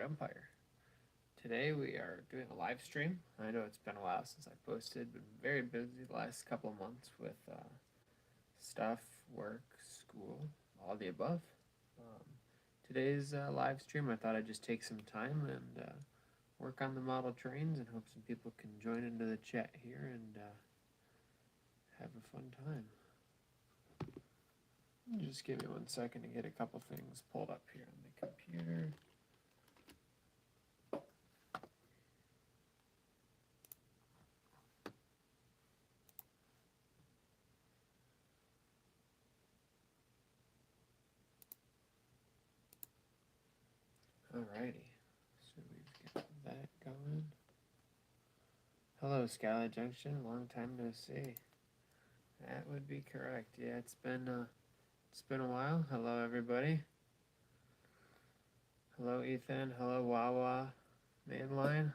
Empire. Today we are doing a live stream. I know it's been a while since I posted, been very busy the last couple of months with stuff, work, school, all the above. Um, Today's live stream, I thought I'd just take some time and work on the model trains and hope some people can join into the chat here and have a fun time. Just give me 1 second to get a couple things pulled up here on the computer. Alrighty, so we've got that going. Hello, Skylight Junction. Long time no see. That would be correct. Yeah, it's been a while. Hello, everybody. Hello, Ethan. Hello, Wawa. Mainline.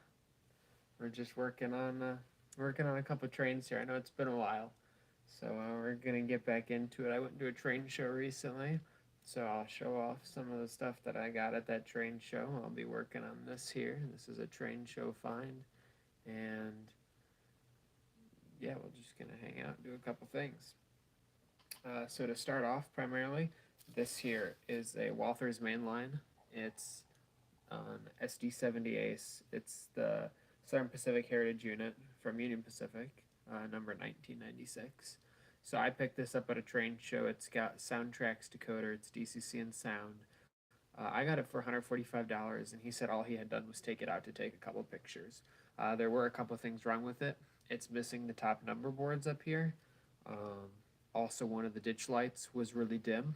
We're just working on a couple trains here. I know it's been a while, so we're gonna get back into it. I went to a train show recently, so I'll show off some of the stuff that I got at that train show. I'll be working on this here. This is a train show find, and yeah, we're just gonna hang out and do a couple things. So to start off, primarily, this here is a Walthers mainline. It's on SD70 Ace. It's the Southern Pacific Heritage Unit from Union Pacific, number 1996. So I picked this up at a train show. It's got Soundtrax decoder. It's DCC and sound. I got it for $145, and he said all he had done was take it out to take a couple pictures. There were a couple things wrong with it. It's missing the top number boards up here. Also, one of the ditch lights was really dim.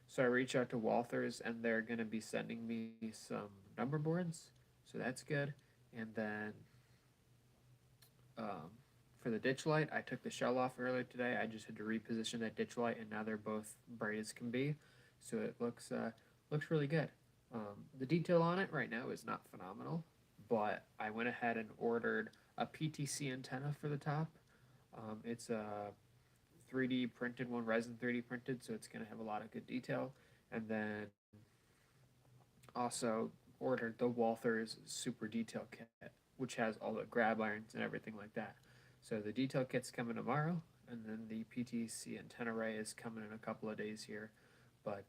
So I reached out to Walthers, and they're going to be sending me some number boards. So that's good. And then for the ditch light, I took the shell off earlier today. I just had to reposition that ditch light, and now they're both bright as can be. So it looks really good. The detail on it right now is not phenomenal, but I went ahead and ordered a PTC antenna for the top. It's a 3D printed one, resin 3D printed, so it's going to have a lot of good detail. And then also ordered the Walthers Super Detail Kit, which has all the grab irons and everything like that. So the detail kit's coming tomorrow, and then the PTC antenna array is coming in a couple of days here. But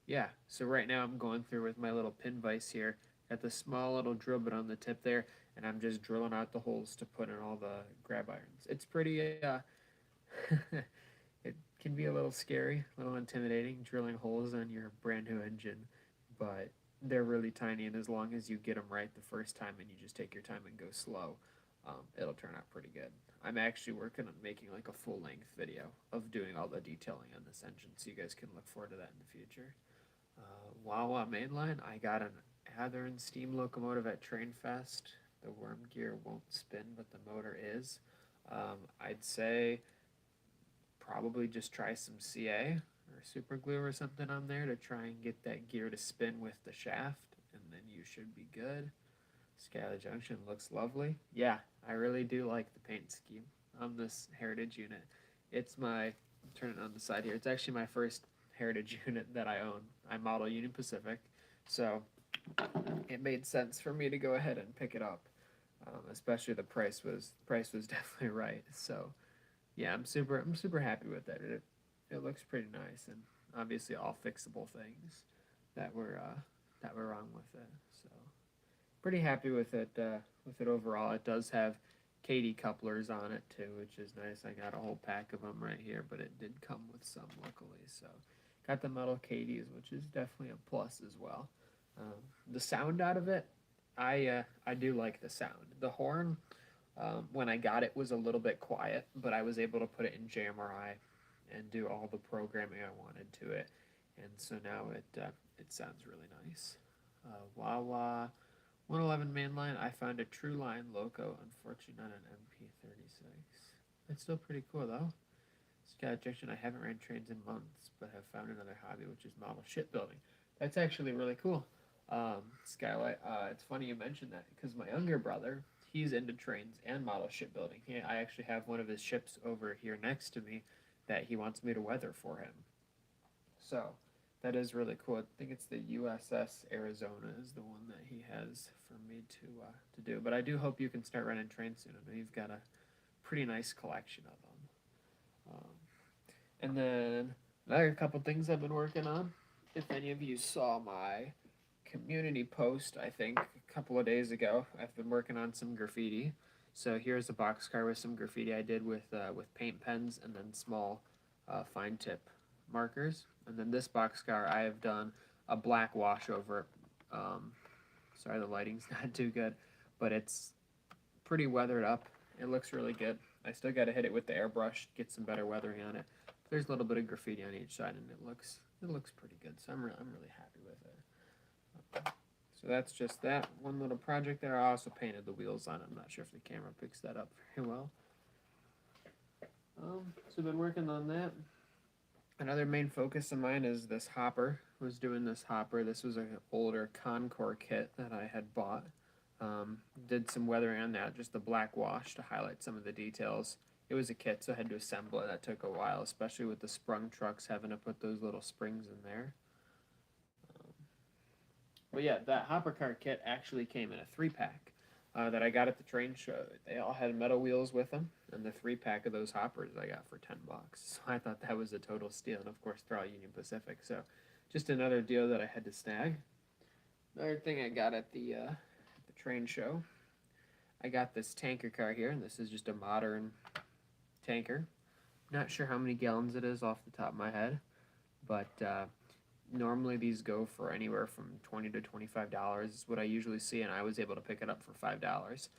yeah, so right now I'm going through with my little pin vise here. Got the small little drill bit on the tip there, and I'm just drilling out the holes to put in all the grab irons. It's pretty, it can be a little scary, a little intimidating, drilling holes on your brand new engine, but they're really tiny, and as long as you get them right the first time and you just take your time and go slow, it'll turn out pretty good. I'm actually working on making like a full-length video of doing all the detailing on this engine, so you guys can look forward to that in the future. Wawa mainline, I got an Athearn steam locomotive at Trainfest. The worm gear won't spin, but the motor is. I'd say probably just try some CA or super glue or something on there to try and get that gear to spin with the shaft, and then you should be good. Skylight Junction looks lovely. Yeah, I really do like the paint scheme on this Heritage unit. It's my, turn it on the side here, it's actually my first Heritage unit that I own. I model Union Pacific, so it made sense for me to go ahead and pick it up. Especially the price was definitely right. So yeah, I'm super happy with it. It looks pretty nice, and obviously all fixable things that were wrong with it. So pretty happy with it overall. It does have Katie couplers on it too, which is nice. I got a whole pack of them right here, but it did come with some luckily. So got the metal Katie's, which is definitely a plus as well. The sound out of it, I do like the sound. The horn, when I got it, was a little bit quiet, but I was able to put it in JMRI and do all the programming I wanted to it, and so now it sounds really nice. Wawa 111 mainline. I found a True Line Loco, unfortunately not an MP36. It's still pretty cool though. Sky Objection, I haven't ran trains in months, but have found another hobby, which is model shipbuilding. That's actually really cool. Skylight, it's funny you mentioned that, because my younger brother, he's into trains and model shipbuilding. I actually have one of his ships over here next to me that he wants me to weather for him. So That is really cool. I think it's the USS Arizona is the one that he has for me to do. But I do hope you can start running trains soon. I know you've got a pretty nice collection of them. And then another couple things I've been working on. If any of you saw my community post, I think a couple of days ago, I've been working on some graffiti. So here's a boxcar with some graffiti I did with paint pens and then small fine tip markers. And then this boxcar I have done a black wash over it. Sorry, the lighting's not too good, but it's pretty weathered up. It looks really good. I still got to hit it with the airbrush, get some better weathering on it. There's a little bit of graffiti on each side, and it looks pretty good. So I'm really happy with it. So that's just that one little project there. I also painted the wheels on it. I'm not sure if the camera picks that up very well. So I've been working on that. Another main focus of mine is this hopper. I was doing this hopper. This was an older Concord kit that I had bought. Did some weathering on that, just the black wash to highlight some of the details. It was a kit, so I had to assemble it. That took a while, especially with the sprung trucks, having to put those little springs in there. But yeah, that hopper car kit actually came in a 3-pack that I got at the train show. They all had metal wheels with them, and the 3-pack of those hoppers I got for $10. So I thought that was a total steal, and of course they're all Union Pacific. So just another deal that I had to snag. Another thing I got at the train show, I got this tanker car here, and this is just a modern tanker. Not sure how many gallons it is off the top of my head, but normally these go for anywhere from $20 to $25 is what I usually see, and I was able to pick it up for $5.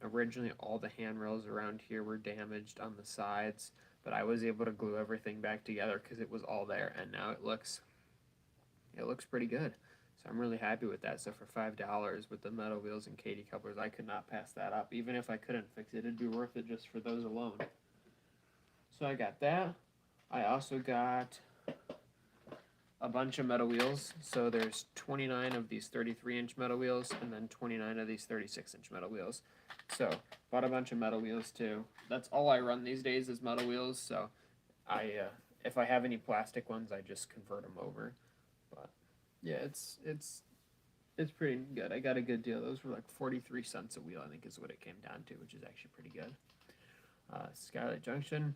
Originally, all the handrails around here were damaged on the sides, but I was able to glue everything back together because it was all there, and now it looks pretty good. So I'm really happy with that. So for $5 with the metal wheels and Katy couplers, I could not pass that up. Even if I couldn't fix it, it'd be worth it just for those alone. So I got that. I also got a bunch of metal wheels. So there's 29 of these 33-inch metal wheels and then 29 of these 36-inch metal wheels. So bought a bunch of metal wheels too. That's all I run these days is metal wheels. So if I have any plastic ones, I just convert them over. But yeah, it's pretty good. I got a good deal. Those were like 43 cents a wheel, I think is what it came down to, which is actually pretty good. Skylight Junction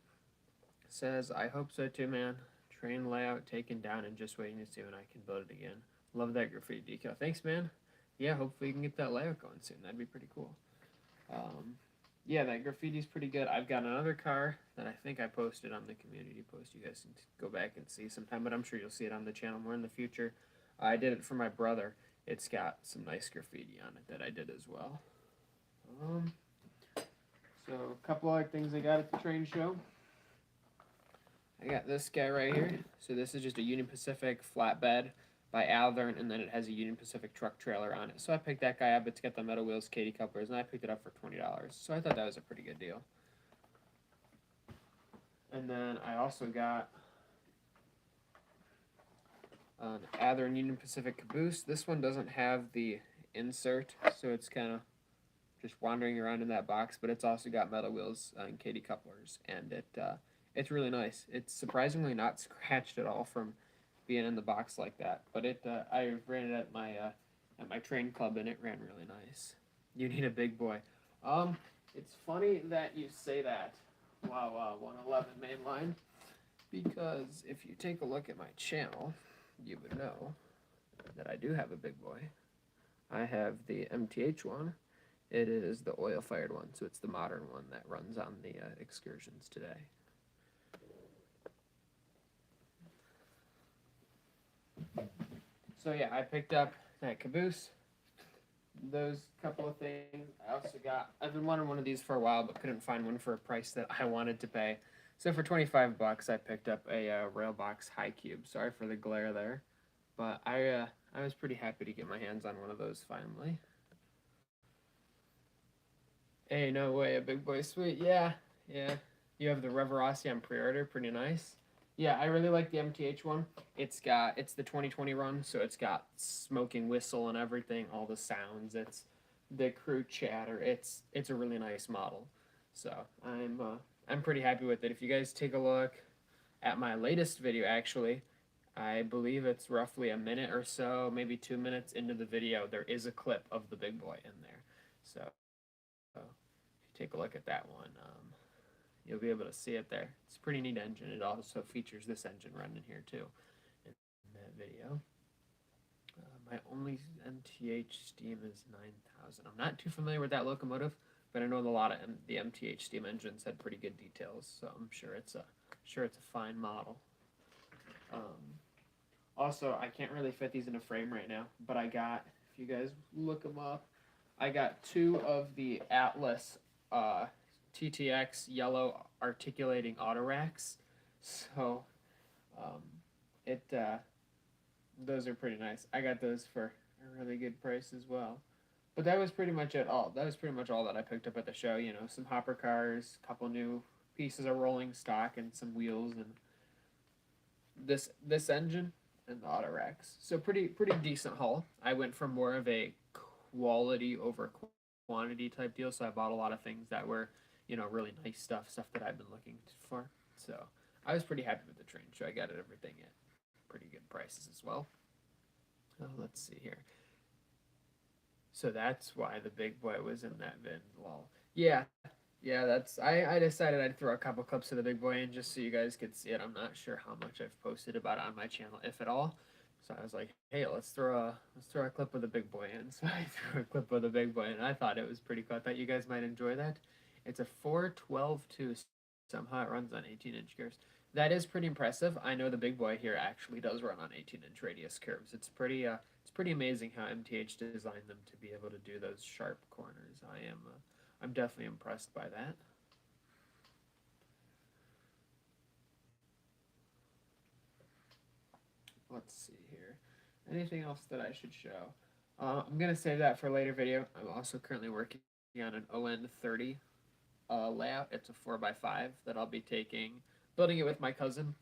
says, I hope so too, man. Train layout taken down and just waiting to see when I can build it again. Love that graffiti decal. Thanks, man. Yeah, hopefully you can get that layout going soon. That'd be pretty cool. Yeah, that graffiti's pretty good. I've got another car that I think I posted on the community post. You guys can go back and see sometime, but I'm sure you'll see it on the channel more in the future. I did it for my brother. It's got some nice graffiti on it that I did as well. So a couple other things I got at the train show. I got this guy right here. So this is just a Union Pacific flatbed by Alvern, and then it has a Union Pacific truck trailer on it. So I picked that guy up. It's got the metal wheels, Katy couplers, and I picked it up for $20. So I thought that was a pretty good deal. And then I also got an Athearn Union Pacific caboose. This one doesn't have the insert, so it's kind of just wandering around in that box, but it's also got metal wheels and Katy couplers, and it's really nice. It's surprisingly not scratched at all from being in the box like that. But I ran it at my train club, and it ran really nice. You need a big boy. It's funny that you say that. Wow, 111 mainline, because if you take a look at my channel, you would know that I do have a big boy. I have the MTH one. It is the oil-fired one, so it's the modern one that runs on the excursions today. So yeah, I picked up that caboose, those couple of things. I've been wanting one of these for a while, but couldn't find one for a price that I wanted to pay. So for $25, I picked up a Railbox High Cube. Sorry for the glare there, but I was pretty happy to get my hands on one of those finally. Hey, no way, a big boy, sweet. Yeah. You have the Reverossi on pre-order, pretty nice. Yeah, I really like the MTH one. It's the 2020 run, so it's got smoking whistle and everything, all the sounds. It's the crew chatter. It's a really nice model. So I'm pretty happy with it. If you guys take a look at my latest video, actually, I believe it's roughly a minute or so, maybe 2 minutes into the video. There is a clip of the big boy in there. So if you take a look at that one, you'll be able to see it there. It's a pretty neat engine. It also features this engine running here too in that video. My only MTH steam is 9,000. I'm not too familiar with that locomotive, but I know a lot of the MTH steam engines had pretty good details, so I'm sure it's a fine model. Also, I can't really fit these in a frame right now, but I got, if you guys look them up, I got two of the Atlas TTX yellow articulating auto racks. So um, it those are pretty nice. I got those for a really good price as well. But that was pretty much it all. That was pretty much all that I picked up at the show. You know, some hopper cars, a couple new pieces of rolling stock, and some wheels, and this engine and the auto racks. So pretty decent haul. I went for more of a quality over quantity type deal. So I bought a lot of things that were, you know, really nice stuff that I've been looking for. So I was pretty happy with the train show. I got everything at pretty good prices as well. Let's see here. So that's why the big boy was in that vid. Lol. Yeah, yeah. That's I decided I'd throw a couple clips of the big boy in just so you guys could see it. I'm not sure how much I've posted about it on my channel, if at all. So I was like, hey, let's throw a clip of the big boy in. So I threw a clip of the big boy, and I thought it was pretty cool. I thought you guys might enjoy that. It's a 412.2. Somehow it runs on 18-inch curves. That is pretty impressive. I know the big boy here actually does run on 18-inch radius curves. It's pretty amazing how MTH designed them to be able to do those sharp corners. I'm definitely impressed by that. Let's see here. Anything else that I should show? I'm gonna save that for a later video. I'm also currently working on an ON30 layout. It's a 4x5 that I'll be building it with my cousin.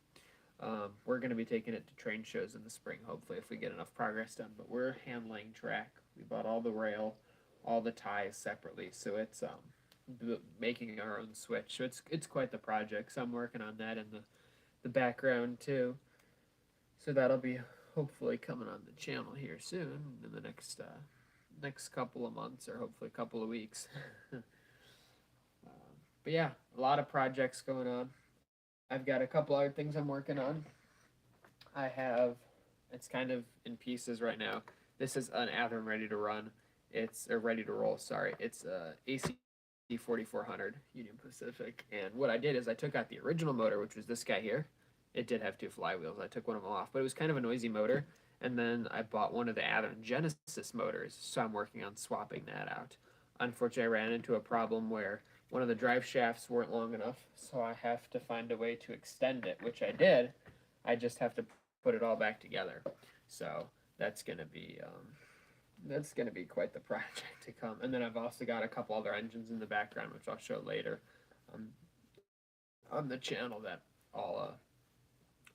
We're going to be taking it to train shows in the spring, hopefully, if we get enough progress done. But we're hand laying track. We bought all the rail, all the ties separately, so it's making our own switch. So it's quite the project. So I'm working on that in the background too. So that'll be hopefully coming on the channel here soon in the next couple of months, or hopefully a couple of weeks. But yeah, a lot of projects going on. I've got a couple other things I'm working on. It's kind of in pieces right now. This is an Athearn ready to run. It's ready to roll. Sorry, it's AC 4400 Union Pacific. And what I did is I took out the original motor, which was this guy here. It did have two flywheels. I took one of them off, but it was kind of a noisy motor. And then I bought one of the Athearn Genesis motors, so I'm working on swapping that out. Unfortunately, I ran into a problem where one of the drive shafts weren't long enough, so I have to find a way to extend it, which I did. I just have to put it all back together. So that's gonna be quite the project to come. And then I've also got a couple other engines in the background, which I'll show later on the channel, that all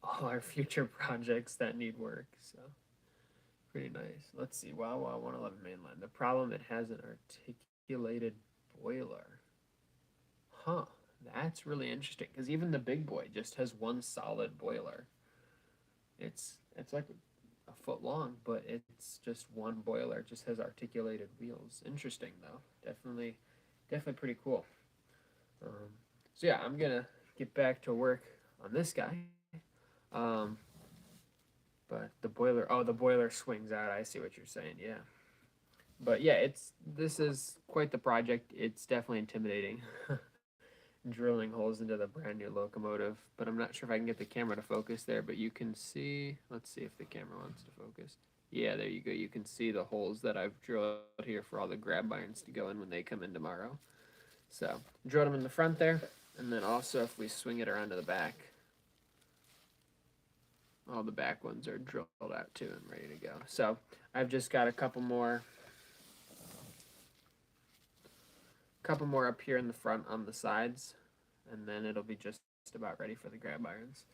our future projects that need work. So pretty nice. Let's see. Wow, 111 mainline. The problem, it has an articulated boiler. Huh, that's really interesting, because even the big boy just has one solid boiler. It's like a foot long, but it's just one boiler. It just has articulated wheels. Interesting though. Definitely pretty cool. So yeah, I'm gonna get back to work on this guy. But the boiler swings out. I see what you're saying. Yeah. But yeah, this is quite the project. It's definitely intimidating. Drilling holes into the brand new locomotive, but I'm not sure if I can get the camera to focus there, but you can see, let's see if the camera wants to focus. Yeah, there you go. You can see the holes that I've drilled here for all the grab irons to go in when they come in tomorrow. So drilled them in the front there, and then also if we swing it around to the back, all the back ones are drilled out too and ready to go. So I've just got a couple more up here in the front on the sides, and then it'll be just about ready for the grab irons.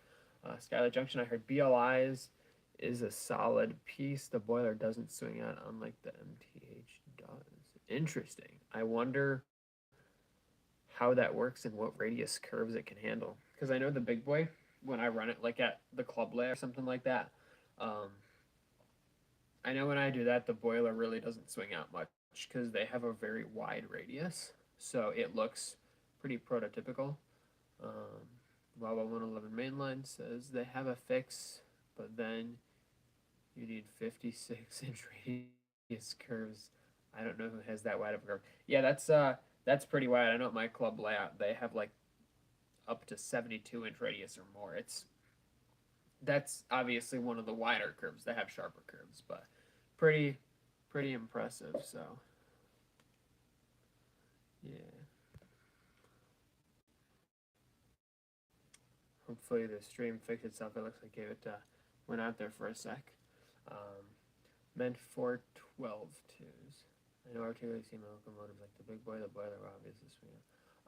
Skylight Junction, I heard BLI's is a solid piece. The boiler doesn't swing out unlike the MTH does. Interesting. I wonder how that works and what radius curves it can handle. Because I know the big boy, when I run it like at the club layout or something like that. Um, I know when I do that, the boiler really doesn't swing out much because they have a very wide radius, so it looks pretty prototypical. Um, Wawa 111 mainline says they have a fix, but then you need 56-inch radius curves. I don't know who has that wide of a curve. Yeah, that's pretty wide. I know at my club layout they have like up to 72-inch radius or more. That's obviously one of the wider curves. They have sharper curves, but pretty pretty impressive. So yeah, hopefully the stream fixed itself. It looks like it went out there for a sec. Um, meant for 12 twos. I know articulating steam locomotives like the big boy, the boiler obviously swing.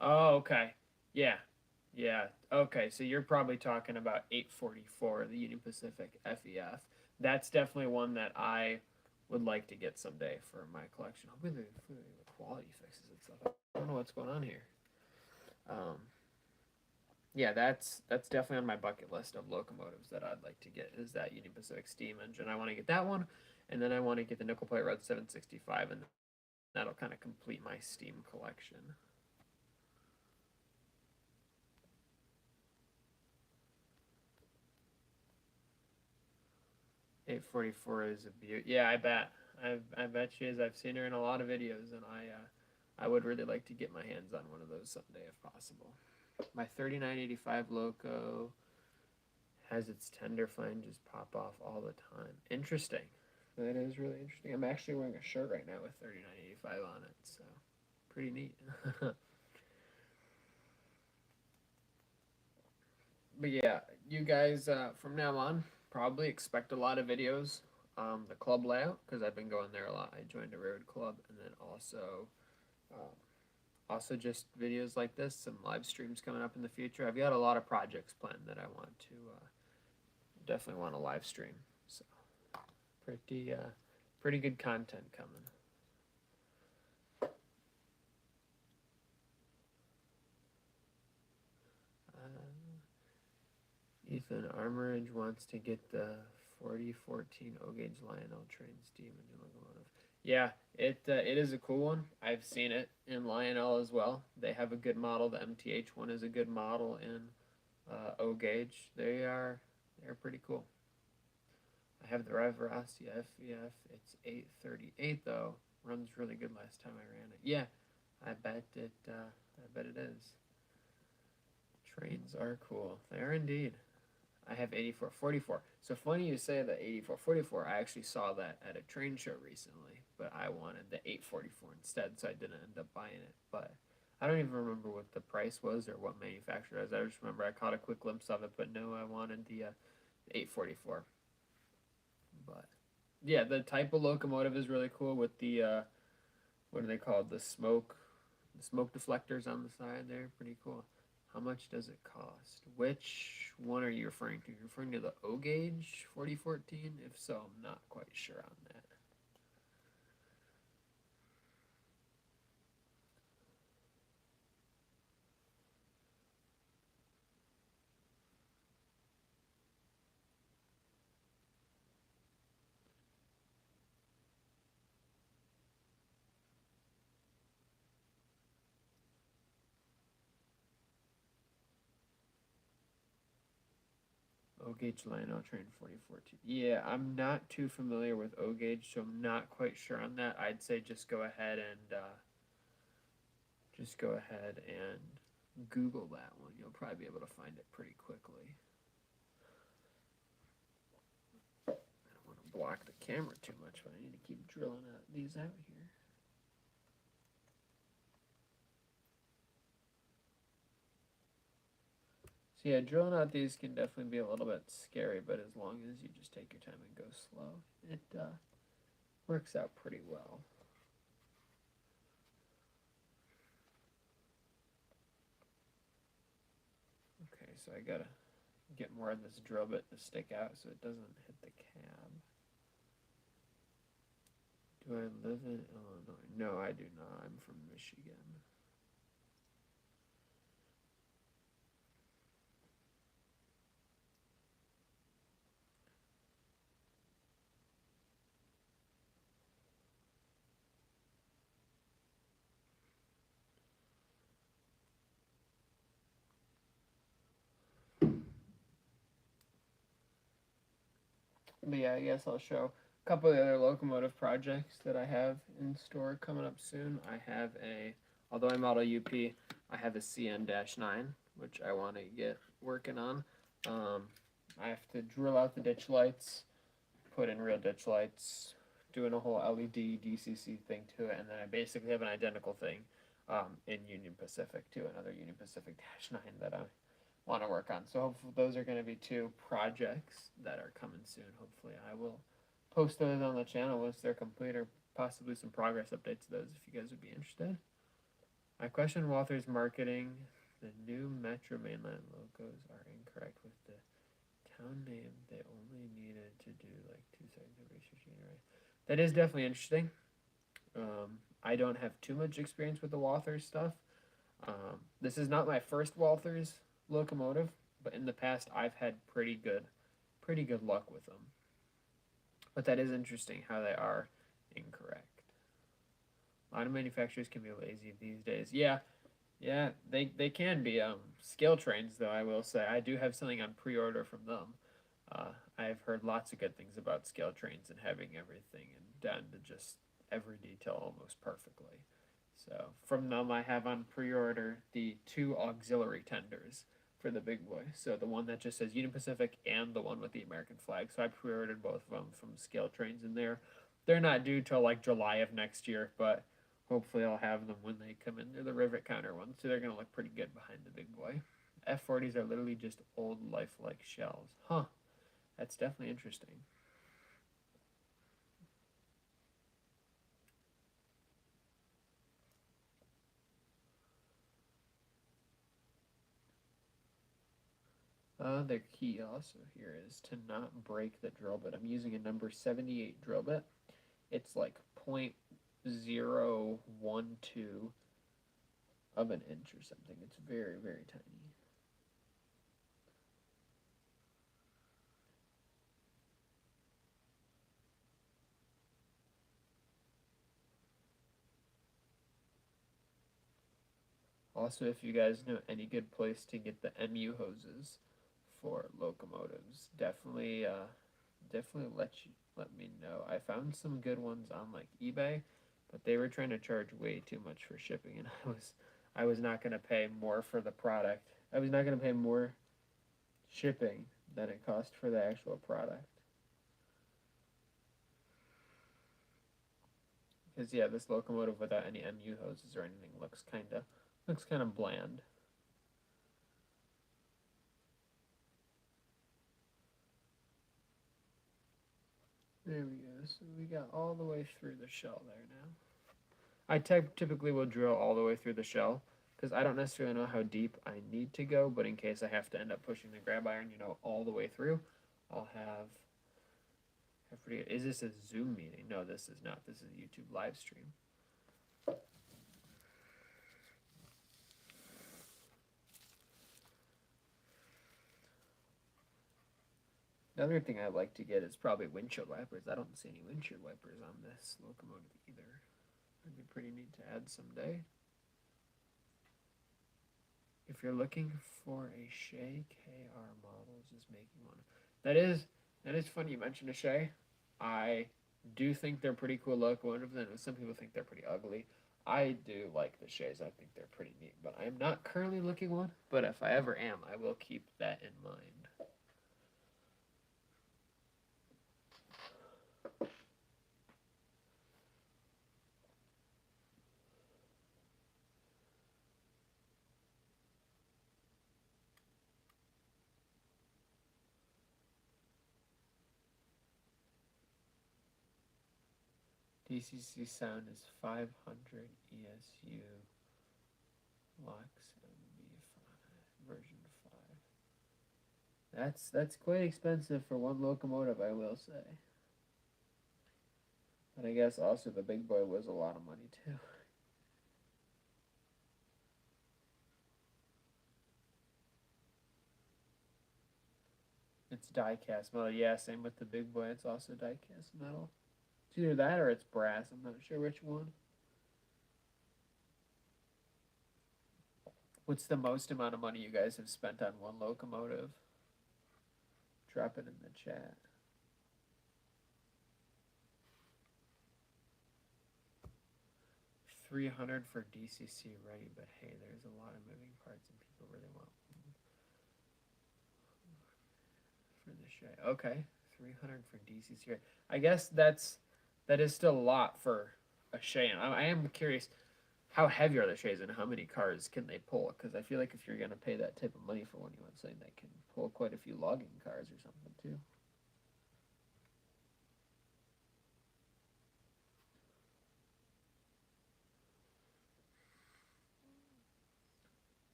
Oh, okay. Yeah. Yeah. Okay. So you're probably talking about 844, the Union Pacific FEF. That's definitely one that I would like to get someday for my collection. Hopefully the quality fixes itself. I don't know what's going on here. Um, yeah, that's definitely on my bucket list of locomotives that I'd like to get is that Union Pacific steam engine. I want to get that one, and then I want to get the nickel plate red 765, and that'll kind of complete my steam collection. Eight 44 is a beaut. Yeah, I bet. I bet she is. I've seen her in a lot of videos, and I would really like to get my hands on one of those someday if possible. My 3985 loco has its tender flanges pop off all the time. Interesting. That is really interesting. I'm actually wearing a shirt right now with 3985 on it, so pretty neat. But yeah, you guys from now on probably expect a lot of videos. The club layout because I've been going there a lot. I joined a road club, and then um, also just videos like this, some live streams coming up in the future. I've got a lot of projects planned that I want to definitely want to live stream. So pretty pretty good content coming. Ethan Armoridge wants to get the 4014 O-gauge Lionel train steam engine locomotive. Yeah, it is a cool one. I've seen it in Lionel as well. They have a good model. The MTH one is a good model in O-gauge. They're pretty cool. I have the Rev Rossi FEF. It's 838 though. Runs really good last time I ran it. Yeah, I bet it. I bet it is. Trains are cool. They are indeed. I have 8444. So funny you say the 8444. I actually saw that at a train show recently, but I wanted the 844 instead, so I didn't end up buying it. But I don't even remember what the price was or what manufacturer it was. I just remember I caught a quick glimpse of it, but no, I wanted the 844. But yeah, the type of locomotive is really cool with the what are they called? The smoke deflectors on the side there. Pretty cool. How much does it cost? Which one are you referring to? You're referring to the O gauge 4014? If so, I'm not quite sure on that. O gauge Lionel train 4014. Yeah, I'm not too familiar with O gauge, so I'm not quite sure on that. I'd say just go ahead and Google that one. You'll probably be able to find it pretty quickly. I don't want to block the camera too much, but I need to keep drilling these out here. So yeah, drilling out these can definitely be a little bit scary, but as long as you just take your time and go slow, it works out pretty well. Okay, so I gotta get more of this drill bit to stick out so it doesn't hit the cab. Do I live in Illinois? No, I do not. I'm from Michigan. But yeah, I guess I'll show a couple of the other locomotive projects that I have in store coming up soon. I have although I'm out of UP, I have a CN-9, which I want to get working on. Um, I have to drill out the ditch lights, put in real ditch lights, doing a whole LED DCC thing to it, and then I basically have an identical thing in Union Pacific too, another Union Pacific -9 that I want to work on. So hopefully those are going to be two projects that are coming soon. Hopefully I will post those on the channel once they're complete, or possibly some progress updates to those if you guys would be interested. I question Walther's marketing. The new Metro Mainline logos are incorrect with the town name. They only needed to do like 2 seconds of research. Right? That is definitely interesting. I don't have too much experience with the Walther's stuff. This is not my first Walther's locomotive, but in the past I've had pretty good luck with them. But that is interesting how they are incorrect. A lot of manufacturers can be lazy these days. Yeah, they can be. Scale Trains, though, I will say, I do have something on pre-order from them. I've heard lots of good things about Scale Trains and having everything and down to just every detail almost perfectly. So from them, I have on pre-order the 2 auxiliary tenders for the big boy. So the one that just says Union Pacific and the one with the American flag. So I pre-ordered both of them from Scale Trains in there. They're not due till like July of next year, but hopefully I'll have them when they come in. They're the rivet counter ones, so they're gonna look pretty good behind the big boy. F40s are literally just old lifelike shells. Huh. That's definitely interesting. The key also here is to not break the drill bit. I'm using a number 78 drill bit. It's like 0.012 of an inch or something. It's very, very tiny. Also, if you guys know any good place to get the MU hoses for locomotives, definitely let me know. I found some good ones on like eBay, but they were trying to charge way too much for shipping, and I was not going to pay more for the product. I was not going to pay more shipping than it cost for the actual product. Because yeah, this locomotive without any MU hoses or anything looks kind of bland. There we go. So we got all the way through the shell there now. I typically will drill all the way through the shell because I don't necessarily know how deep I need to go, but in case I have to end up pushing the grab iron, all the way through, I'll have. I forget. Is this a Zoom meeting? No, this is not. This is a YouTube live stream. Another thing I'd like to get is probably windshield wipers. I don't see any windshield wipers on this locomotive either. It'd be pretty neat to add someday. If you're looking for a Shay KR model, just making one. That is funny you mentioned a Shay. I do think they're pretty cool locomotives, and some people think they're pretty ugly. I do like the Shays. I think they're pretty neat, but I am not currently looking one. But if I ever am, I will keep that in mind. DCC sound is 500 ESU Lux MB5 version 5. That's quite expensive for one locomotive, I will say. But I guess also the big boy was a lot of money too. It's die cast metal. Yeah, same with the big boy. It's also die cast metal. It's either that or it's brass. I'm not sure which one. What's the most amount of money you guys have spent on one locomotive? Drop it in the chat. 300 for DCC ready, but hey, there's a lot of moving parts and people really want for the Shay. Okay, 300 for DCC ready. I guess that is still a lot for a Shay. And I am curious, how heavy are the Shays and how many cars can they pull? Because I feel like if you're gonna pay that type of money for one, you want something that can pull quite a few logging cars or something too.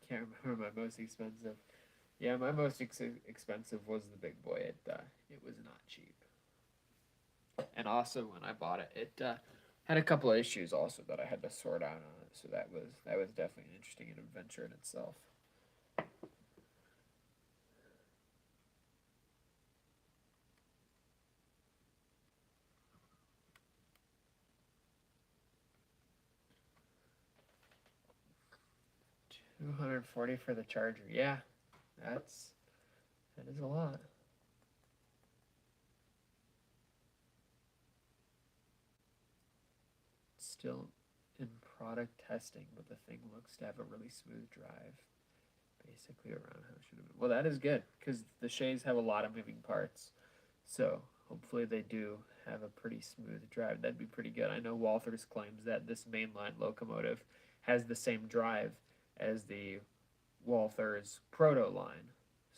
Can't remember my most expensive. Yeah, my most expensive was the big boy. It was not cheap. And also when I bought it, it had a couple of issues also that I had to sort out on it. So that was definitely an interesting adventure in itself. $240 for the Charger. Yeah, that is a lot. Still in product testing, but the thing looks to have a really smooth drive. Basically around how it should have been. Well, that is good because the Shays have a lot of moving parts. So hopefully they do have a pretty smooth drive. That'd be pretty good. I know Walthers claims that this mainline locomotive has the same drive as the Walthers Proto line.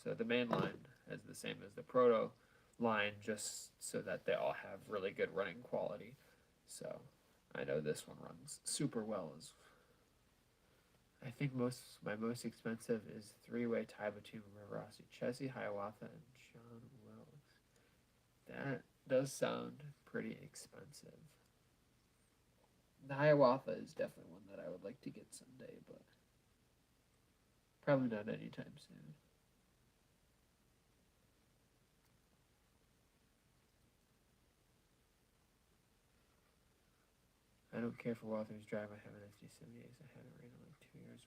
So the main line has the same as the Proto line, just so that they all have really good running quality. So I know this one runs super well. I think my most expensive is three-way Taibatuma Rossi, Chessie Hiawatha, and John Wells. That does sound pretty expensive. The Hiawatha is definitely one that I would like to get someday, but probably not anytime soon. I don't care for Walther's Drive. I have an SD78. I haven't ran in like 2 years.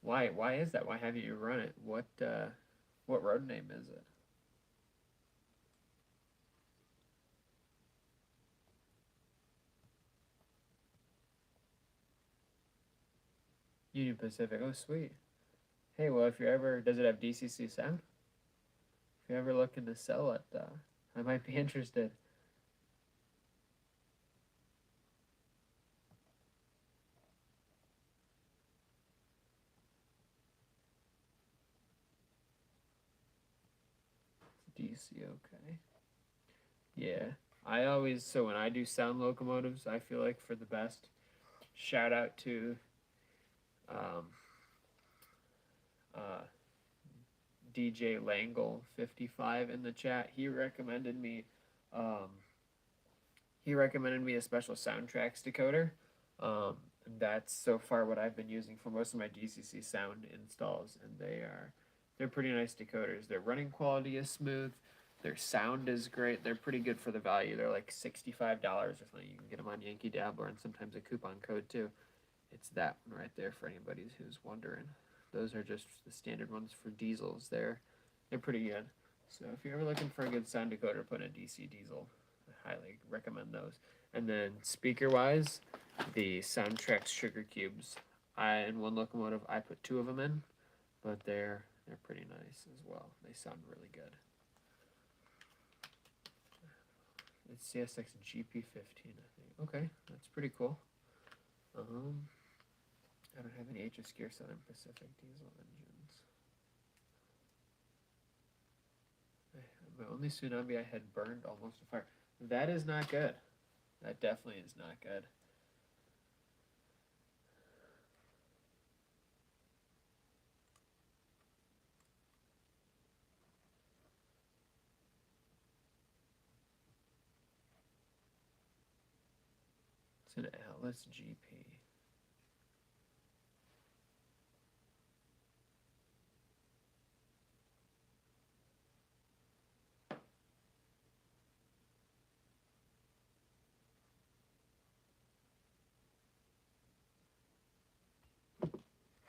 Why is that? Why haven't you run it? What road name is it? Union Pacific. Oh, sweet. Hey, well, if you're ever, does it have DCC sound? If you're ever looking to sell it, I might be interested. DC, okay. Yeah. So when I do sound locomotives, I feel like for the best. Shout out to um, uh, DJ Langle 55 in the chat. Um, he recommended me a special soundtracks decoder. And that's so far what I've been using for most of my DCC sound installs, and they're pretty nice decoders. Their running quality is smooth. Their sound is great. They're pretty good for the value. They're like $65 or something. You can get them on Yankee Dabbler and sometimes a coupon code too. It's that one right there for anybody who's wondering. Those are just the standard ones for diesels. They're pretty good. So if you're ever looking for a good sound decoder, put in a DC diesel. I highly recommend those. And then speaker wise, the Soundtrax Sugar Cubes. In one locomotive I put two of them in, but they're pretty nice as well. They sound really good. It's CSX GP15, I think. Okay, that's pretty cool. I don't have any HS Gear Southern Pacific diesel engines. My only tsunami I had burned almost a fire. That is not good. That definitely is not good. It's an Atlas GP.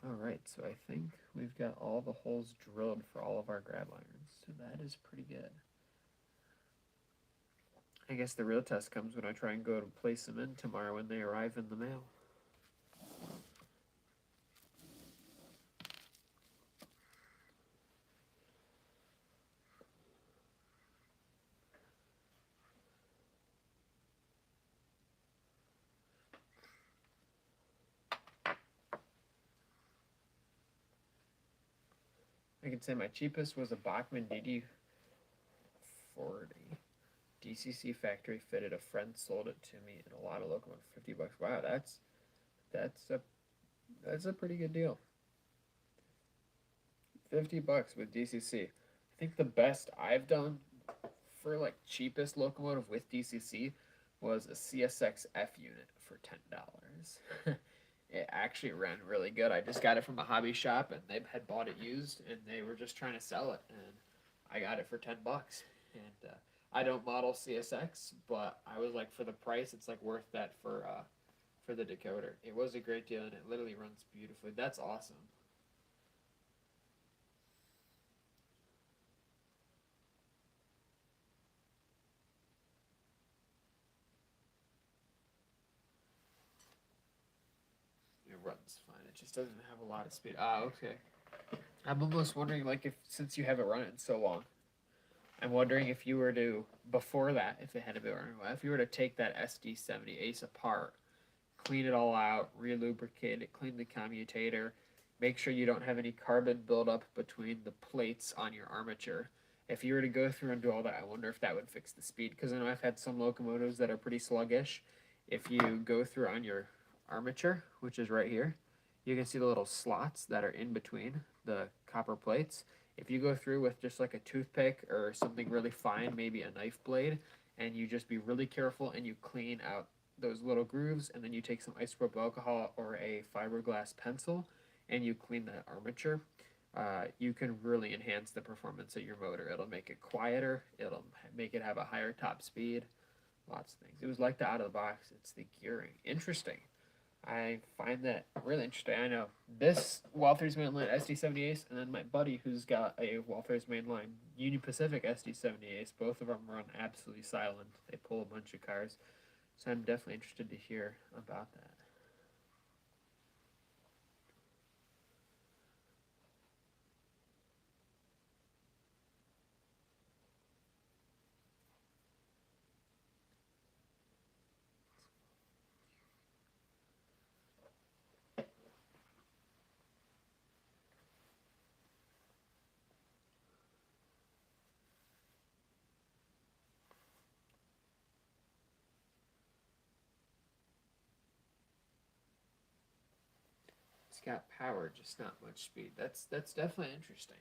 All right, so I think we've got all the holes drilled for all of our grab irons, so that is pretty good. I guess the real test comes when I try and go to place them in tomorrow when they arrive in the mail. I can say my cheapest was a Bachmann DD40. DCC factory fitted. A friend sold it to me in a lot of locomotive, $50. Wow, that's a that's a pretty good deal. $50 with DCC. I think the best I've done for like cheapest locomotive with DCC was a CSX F unit for $10. It actually ran really good. I just got it from a hobby shop and they had bought it used and they were just trying to sell it and I got it for $10. And I don't model CSX, but I was like for the price, it's like worth that for the decoder. It was a great deal and it literally runs beautifully. That's awesome. It runs fine. It just doesn't have a lot of speed. Ah, okay. I'm almost wondering, like, if since you haven't run it in so long, I'm wondering if you were to before that, if it had been running well, if you were to take that SD70 Ace apart, clean it all out, re-lubricate it, clean the commutator, make sure you don't have any carbon buildup between the plates on your armature. If you were to go through and do all that, I wonder if that would fix the speed. Because I know I've had some locomotives that are pretty sluggish. If you go through on your armature, which is right here, you can see the little slots that are in between the copper plates. If you go through with just like a toothpick or something really fine, maybe a knife blade, and you just be really careful and you clean out those little grooves, and then you take some isopropyl alcohol or a fiberglass pencil and you clean that armature, you can really enhance the performance of your motor. It'll make it quieter, it'll make it have a higher top speed, lots of things. It was like the out of the box. It's the gearing. Interesting. I find that really interesting. I know this Walther's Mainline SD70 Ace, and then my buddy who's got a Walther's Mainline Union Pacific SD70 Ace. Both of them run absolutely silent. They pull a bunch of cars. So I'm definitely interested to hear about that. It's got power, just not much speed. That's definitely interesting.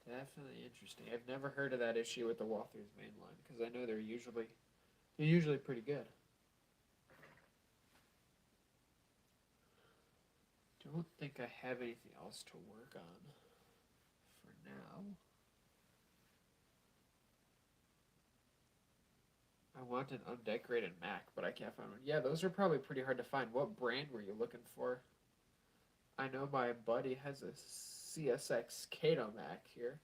Definitely interesting. I've never heard of that issue with the Walther's Mainline because I know they're usually pretty good. Don't think I have anything else to work on for now. I want an undecorated Mac, but I can't find one. Yeah, those are probably pretty hard to find. What brand were you looking for? I know my buddy has a CSX Kato Mac here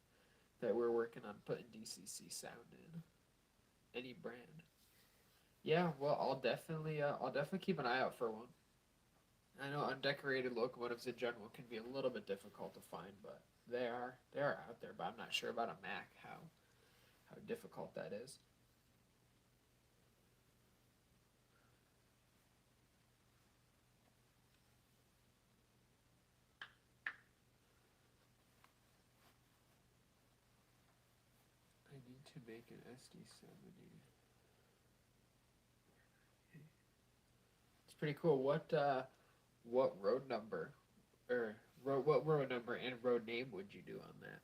that we're working on putting DCC sound in. Any brand. Yeah, well, I'll definitely keep an eye out for one. I know undecorated locomotives in general can be a little bit difficult to find, but they are out there. But I'm not sure about a Mac how difficult that is. I need to make an SD70. It's pretty cool. What road number or what road number and road name would you do on that?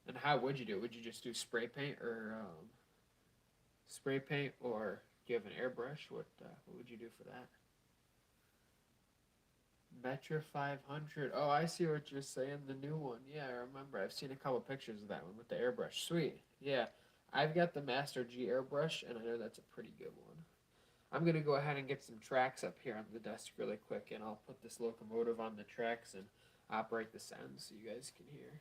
And how would you do it? Would you just do spray paint, or do you have an airbrush? What would you do for that? Metra 500. Oh, I see what you're saying. The new one. Yeah, I remember. I've seen a couple pictures of that one with the airbrush. Sweet. Yeah, I've got the Master G airbrush, and I know that's a pretty good one. I'm gonna go ahead and get some tracks up here on the desk really quick, and I'll put this locomotive on the tracks and operate the sound so you guys can hear.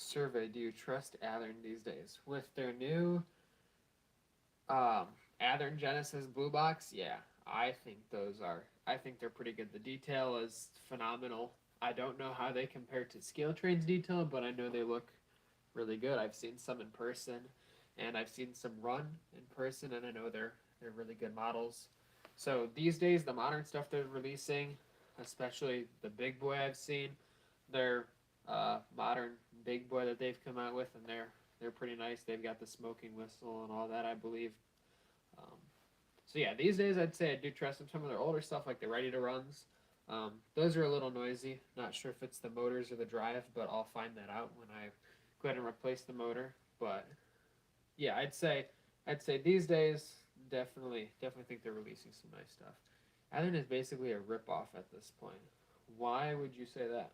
survey, do you trust Athearn these days? With their new Athearn Genesis Blue Box, yeah, I think they're pretty good. The detail is phenomenal. I don't know how they compare to Scale Train's detail, but I know they look really good. I've seen some in person, and I've seen some run in person, and I know they're really good models. So these days, the modern stuff they're releasing, especially the big boy I've seen, their modern big boy that they've come out with, and they're pretty nice. They've got the smoking whistle and all that, I believe. Um, so yeah, these days I'd say I do trust them. Some of their older stuff, like the ready to runs, those are a little noisy. Not sure if it's the motors or the drive, but I'll find that out when I go ahead and replace the motor. But yeah, I'd say these days definitely think they're releasing some nice stuff. Athearn is basically a ripoff at this point. Why would you say that?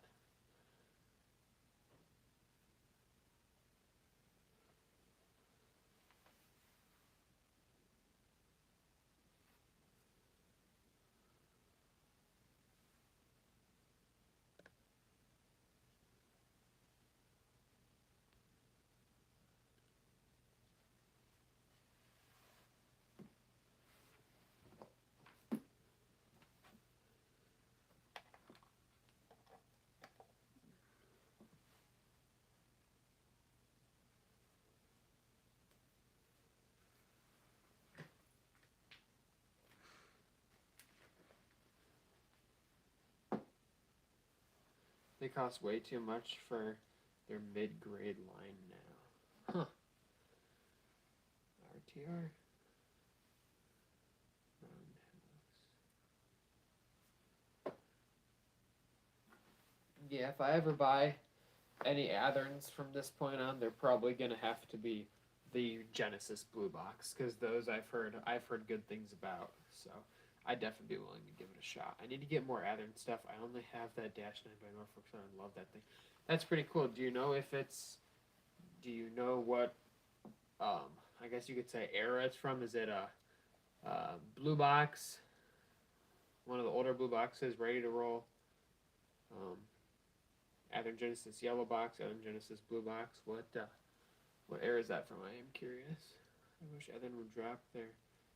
They cost way too much for their mid-grade line now. Huh. RTR. Yeah, if I ever buy any Athearns from this point on, they're probably gonna have to be the Genesis Blue Box because those I've heard good things about. So I'd definitely be willing to give it a shot. I need to get more Athearn stuff. I only have that Dash 9 by Norfolk, so I love that thing. That's pretty cool. Do you know if it's? Do you know what? I guess you could say era it's from. Is it a blue box? One of the older blue boxes, ready to roll. Um, Athearn Genesis yellow box, Athearn Genesis blue box. What era is that from? I am curious. I wish Athearn would drop their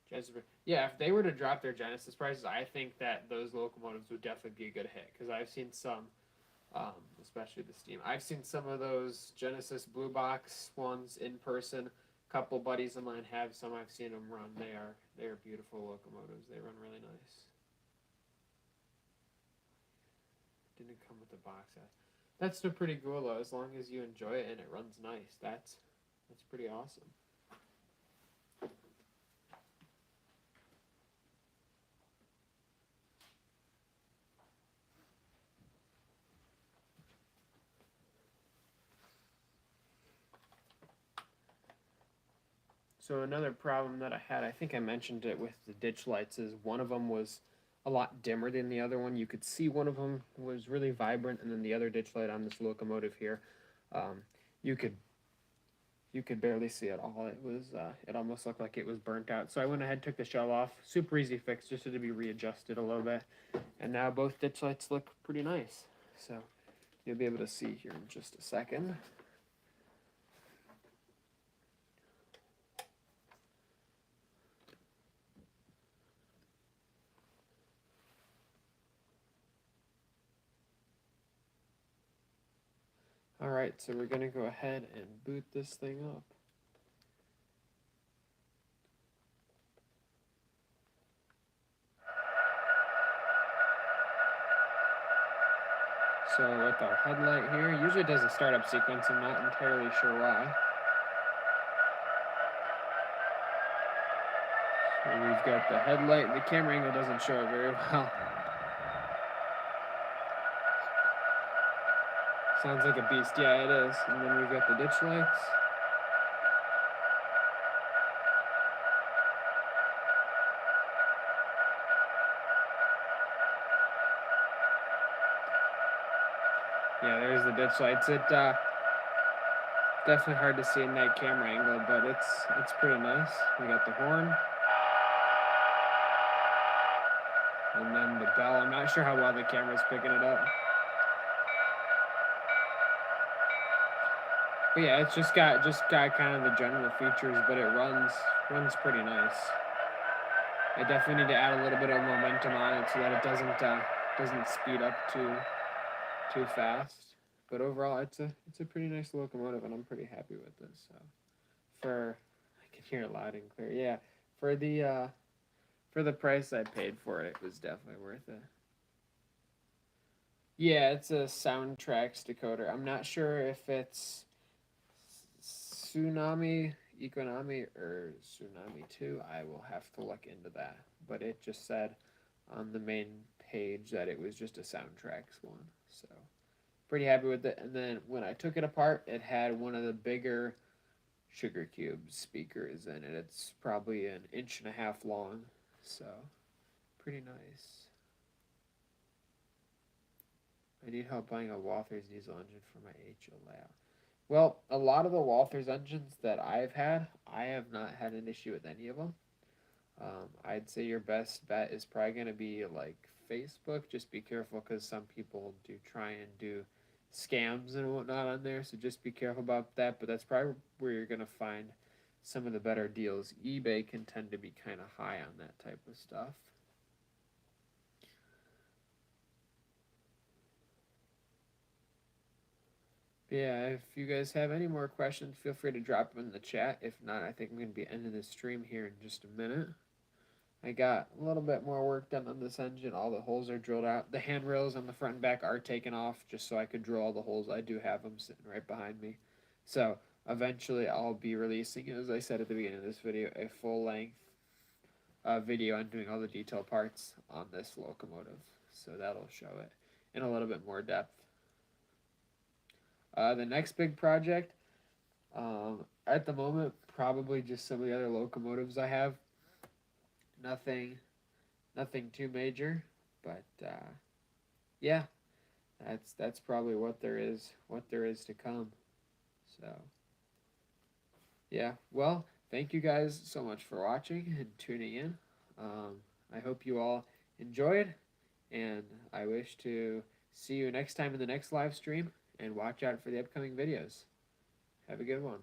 Genesis. Yeah, if they were to drop their Genesis prices, I think that those locomotives would definitely be a good hit because I've seen some, especially the Steam. I've seen some of those Genesis blue box ones in person. A couple buddies of mine have some. I've seen them run. They are beautiful locomotives. They run really nice. Didn't come with a box. That's still pretty cool though. As long as you enjoy it and it runs nice, that's pretty awesome. So another problem that I had, I think I mentioned it with the ditch lights, is one of them was a lot dimmer than the other one. You could see one of them was really vibrant, and then the other ditch light on this locomotive here, um, you could barely see it all. It almost looked like it was burnt out. So I went ahead, took the shell off. Super easy fix, just had to be readjusted a little bit, and now both ditch lights look pretty nice. So you'll be able to see here in just a second. Alright, so we're going to go ahead and boot this thing up. So with our headlight here, usually it does a startup sequence, I'm not entirely sure why. So we've got the headlight, the camera angle doesn't show it very well. Sounds like a beast, yeah it is. And then we've got the ditch lights. Yeah, there's the ditch lights. It definitely hard to see in that camera angle, but it's pretty nice. We got the horn. And then the bell. I'm not sure how well the camera's picking it up. But yeah, it's just got kind of the general features, but it runs pretty nice. I definitely need to add a little bit of momentum on it so that it doesn't speed up too fast. But overall, it's a pretty nice locomotive, and I'm pretty happy with this. So for I can hear it loud and clear. Yeah, for the price I paid for it, it was definitely worth it. Yeah, it's a Soundtracks decoder. I'm not sure if it's Tsunami Economy or Tsunami 2. I will have to look into that. But it just said on the main page that it was just a Soundtracks one. So pretty happy with it. And then when I took it apart, it had one of the bigger Sugar Cube speakers in it. It's probably an inch and a half long. So pretty nice. I need help buying a Walther's diesel engine for my HO layout. Well, a lot of the Walther's engines that I've had, I have not had an issue with any of them. I'd say your best bet is probably going to be like Facebook. Just be careful because some people do try and do scams and whatnot on there. So just be careful about that. But that's probably where you're going to find some of the better deals. eBay can tend to be kind of high on that type of stuff. Yeah, if you guys have any more questions, feel free to drop them in the chat. If not, I think I'm going to be ending the stream here in just a minute. I got a little bit more work done on this engine. All the holes are drilled out. The handrails on the front and back are taken off just so I could drill all the holes. I do have them sitting right behind me. So eventually I'll be releasing, as I said at the beginning of this video, a full length video on doing all the detail parts on this locomotive. So that'll show it in a little bit more depth. The next big project, at the moment, probably just some of the other locomotives I have. Nothing, nothing too major, but yeah, that's probably what there is to come. So yeah, well, thank you guys so much for watching and tuning in. I hope you all enjoyed, and I wish to see you next time in the next live stream. And watch out for the upcoming videos. Have a good one.